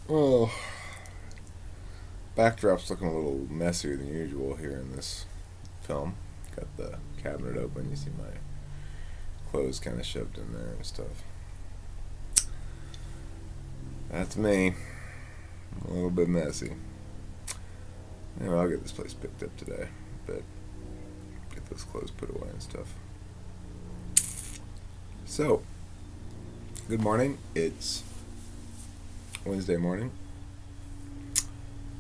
Well, backdrop's looking a little messier than usual here in this film. Got the cabinet open. You see my clothes kind of shoved in there and stuff. That's me. A little bit messy. Anyway, I'll get this place picked up today. But get those clothes put away and stuff. So, good morning. It's Wednesday morning,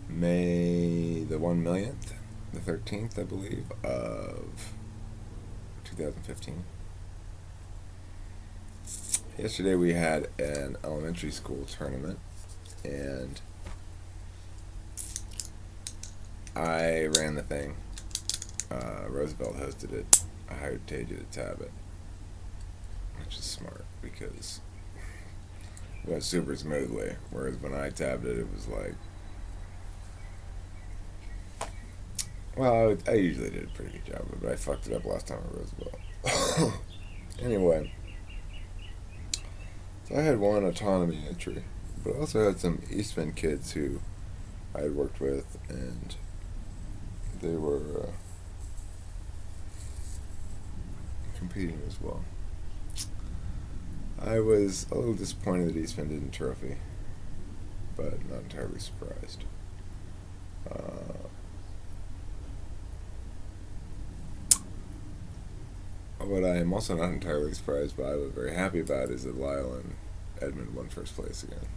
May the 1,000,000th, the 13th, I believe, of 2015. Yesterday we had an elementary school tournament, and I ran the thing. Roosevelt hosted it. I hired Taja to tab it, which is smart because it went super smoothly. Whereas when I tabbed it, it was like, well, I usually did a pretty good job of it, but I fucked it up last time at Roosevelt. Anyway, so I had one Autonomy entry, but I also had some Eastman kids who I had worked with, and they were competing as well. I was a little disappointed that Eastman didn't trophy, but not entirely surprised. What I am also not entirely surprised by, but very happy about, is that Lyle and Edmund won first place again.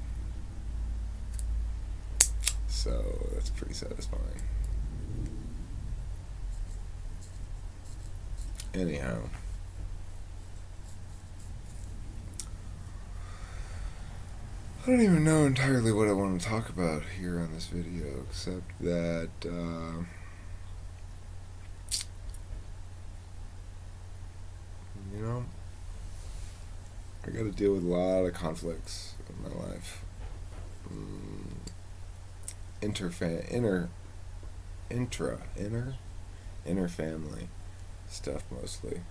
So that's pretty satisfying. Anyhow, I don't even know entirely what I want to talk about here on this video, except that I got to deal with a lot of conflicts in my life. Inner family stuff mostly.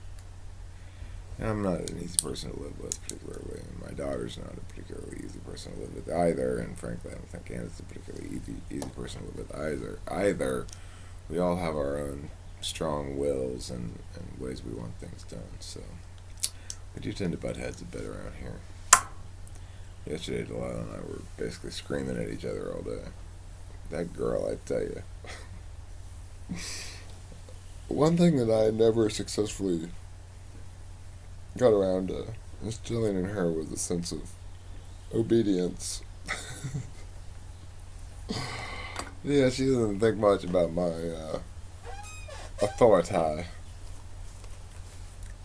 I'm not an easy person to live with, particularly, and my daughter's not a particularly easy person to live with either, and frankly I don't think Candice is a particularly easy person to live with either. We all have our own strong wills and ways we want things done, so we do tend to butt heads a bit around here. Yesterday, Delilah and I were basically screaming at each other all day. That girl, I tell you. One thing that I never successfully got around to instilling in her was a sense of obedience. Yeah, she doesn't think much about my authority.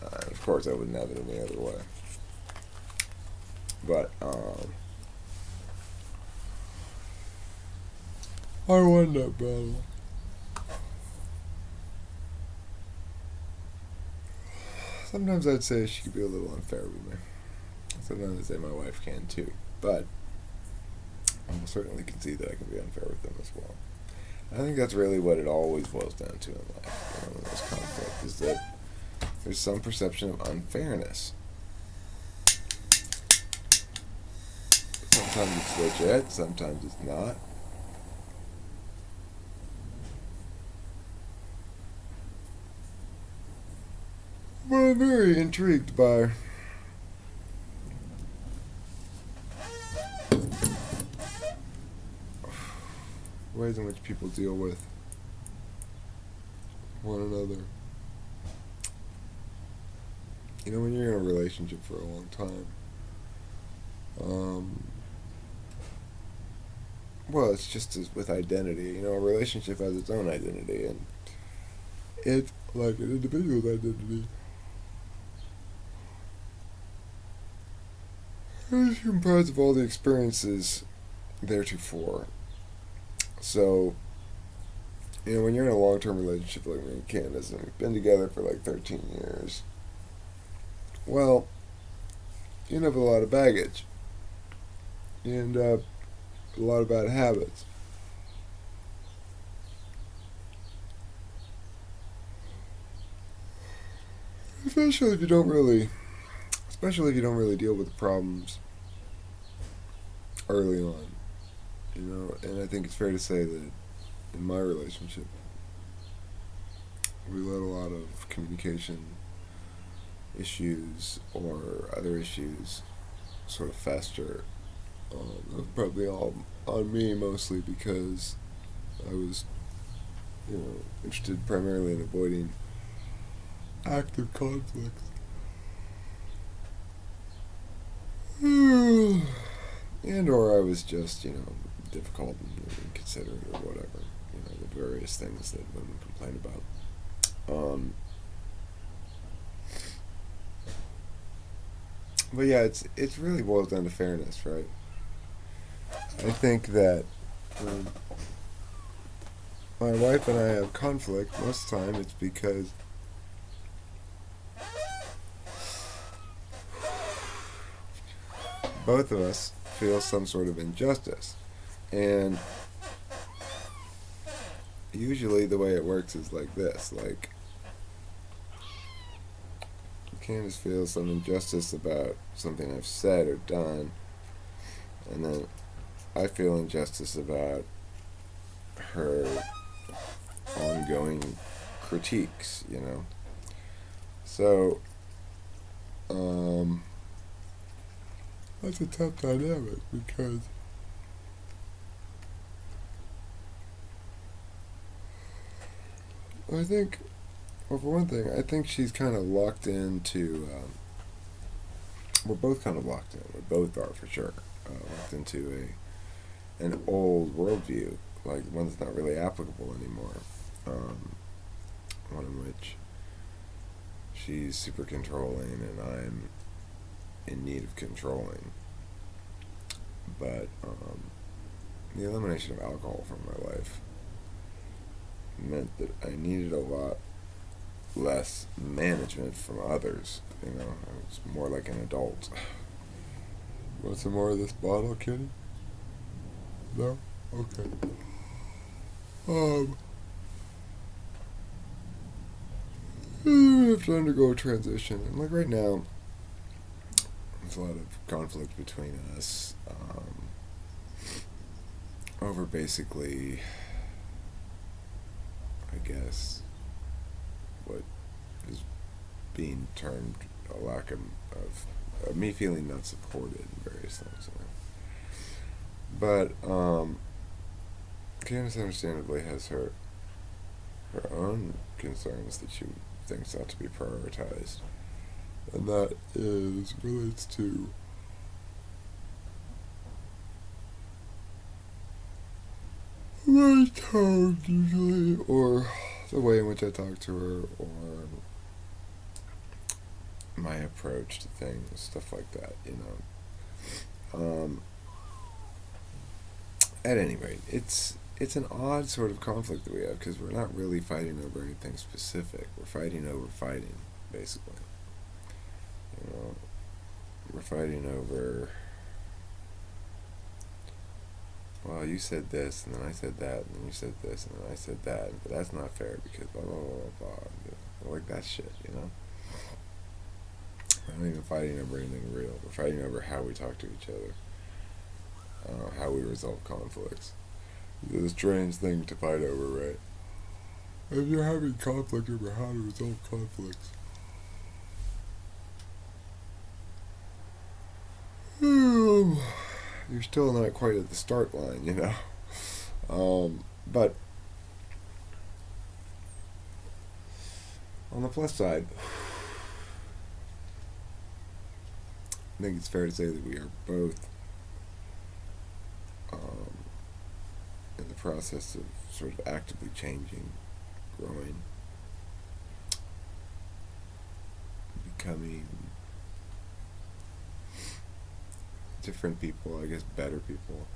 Of course, I wouldn't have it any other way. But, I won that battle. Sometimes I'd say she could be a little unfair with me. Sometimes I'd say my wife can too. But I will certainly concede that I can be unfair with them as well. I think that's really what it always boils down to in life. In this conflict is that there's some perception of unfairness. Sometimes it's legit, sometimes it's not. But I'm very intrigued by ways in which people deal with one another. You know, when you're in a relationship for a long time, well, it's just as with identity. You know, a relationship has its own identity, and it, like an individual's identity, is comprised of all the experiences theretofore. So, you know, when you're in a long-term relationship like me and Candice, and we've been together for like 13 years, well, you end up with a lot of baggage. You end up with a lot of bad habits. Especially if you don't really deal with the problems early on. You know, and I think it's fair to say that in my relationship, we let a lot of communication issues or other issues sort of fester. Probably all on me mostly because I was, interested primarily in avoiding active conflicts. And or I was just, difficult and inconsiderate or whatever. The various things that women complain about. But yeah, it's really boils down to fairness, right? I think that when my wife and I have conflict, most of the time it's because both of us feel some sort of injustice. And usually the way it works is like this, like Candice feels some injustice about something I've said or done, and then I feel injustice about her ongoing critiques, So, that's a tough dynamic because I think, well, for one thing, I think she's kind of locked into, we're both kind of locked in, we both are for sure, locked into an old worldview, like one that's not really applicable anymore, one in which she's super controlling and I'm in need of controlling. But the elimination of alcohol from my life meant that I needed a lot less management from others. I was more like an adult. Want some more of this bottle, Kitty? No? Okay. I have to undergo a transition, and like right now, there's a lot of conflict between us over basically, I guess, what is being termed a lack of me feeling not supported in various things. But Candice understandably has her own concerns that she thinks ought to be prioritized, and that relates to my tone usually, or the way in which I talk to her, or my approach to things, stuff like that. At any rate, it's an odd sort of conflict that we have because we're not really fighting over anything specific. We're fighting over fighting, basically. We're fighting over, well, you said this, and then I said that, and then you said this, and then I said that, but that's not fair because blah, blah, blah, blah. Like that shit, We're not even fighting over anything real. We're fighting over how we talk to each other, how we resolve conflicts. It's a strange thing to fight over, right? If you're having conflict over how to resolve conflicts, you're still not quite at the start line, But on the plus side, I think it's fair to say that we are both in the process of sort of actively changing, growing, becoming different people, I guess better people.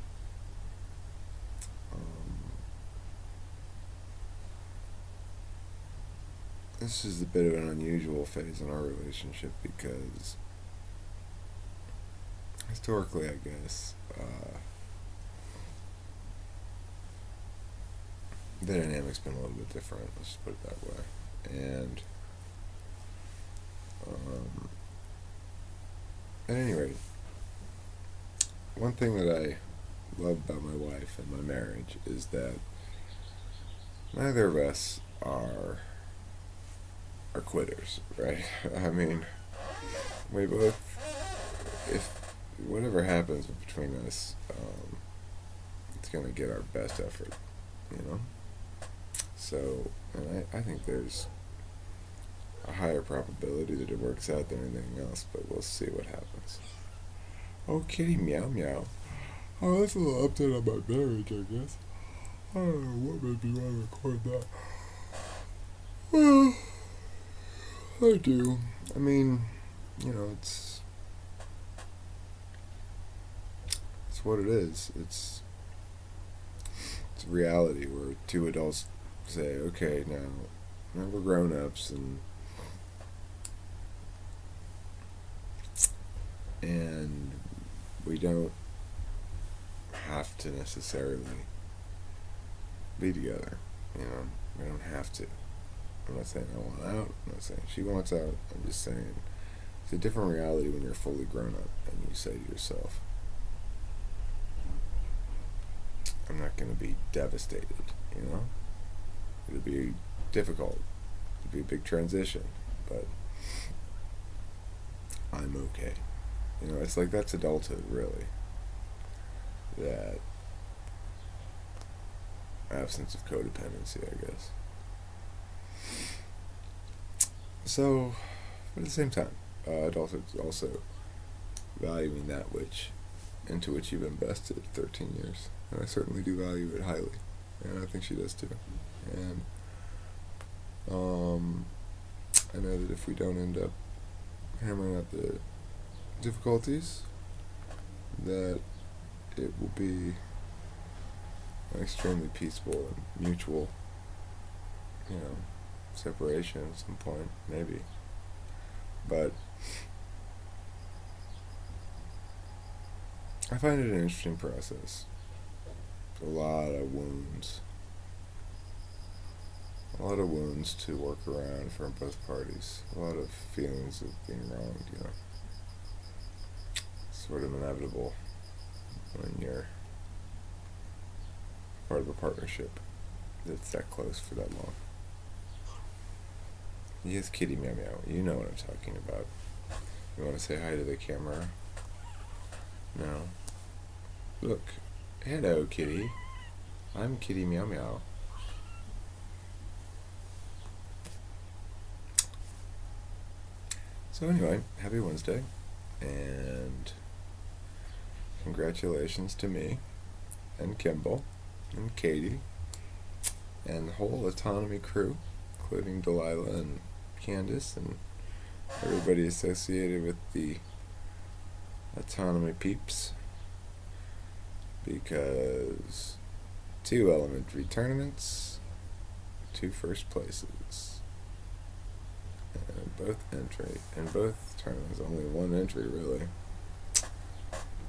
This is a bit of an unusual phase in our relationship because historically, I guess, the dynamic's been a little bit different, let's just put it that way. And at any rate, one thing that I love about my wife and my marriage is that neither of us are quitters, right? I mean, we both, if whatever happens between us, it's going to get our best effort, you know? So, and I think there's a higher probability that it works out than anything else, but we'll see what happens. Oh, kitty, meow meow. Oh, that's a little update on my marriage, I guess. I don't know what made me want to record that. Well, I do. I mean, you know, it's what it is. It's reality where two adults say, okay, now we're grown-ups, and we don't have to necessarily be together, you know. We don't have to. I'm not saying I want out. I'm not saying she wants out. I'm just saying it's a different reality when you're fully grown up and you say to yourself, I'm not going to be devastated, you know? It'll be difficult. It'll be a big transition, but I'm okay. You know, it's like that's adulthood, really. That absence of codependency, I guess. So, but at the same time, adulthood's also valuing that into which you've invested 13 years. And I certainly do value it highly. And I think she does too. And I know that if we don't end up hammering out the difficulties, that it will be an extremely peaceful and mutual, you know, separation at some point, maybe. But I find it an interesting process. A lot of wounds. A lot of wounds to work around for both parties. A lot of feelings of being wronged, you know. It's sort of inevitable when you're part of a partnership that's that close for that long. Yes, kitty meow meow. You know what I'm talking about. You want to say hi to the camera? No. Look. Hello, kitty. I'm kitty meow meow. So anyway, happy Wednesday, and congratulations to me, and Kimball, and Katie, and the whole Autonomy crew, including Delilah and Candice, and everybody associated with the Autonomy peeps, because 2 elementary tournaments, 2 first places. And both tournaments, only 1 entry really.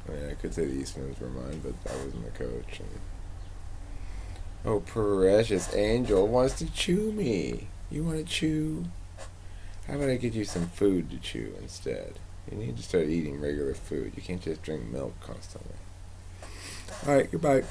I mean, I could say the Eastmans were mine, but I wasn't the coach. And oh, precious angel wants to chew me. You want to chew? How about I get you some food to chew instead? You need to start eating regular food. You can't just drink milk constantly. Alright, goodbye.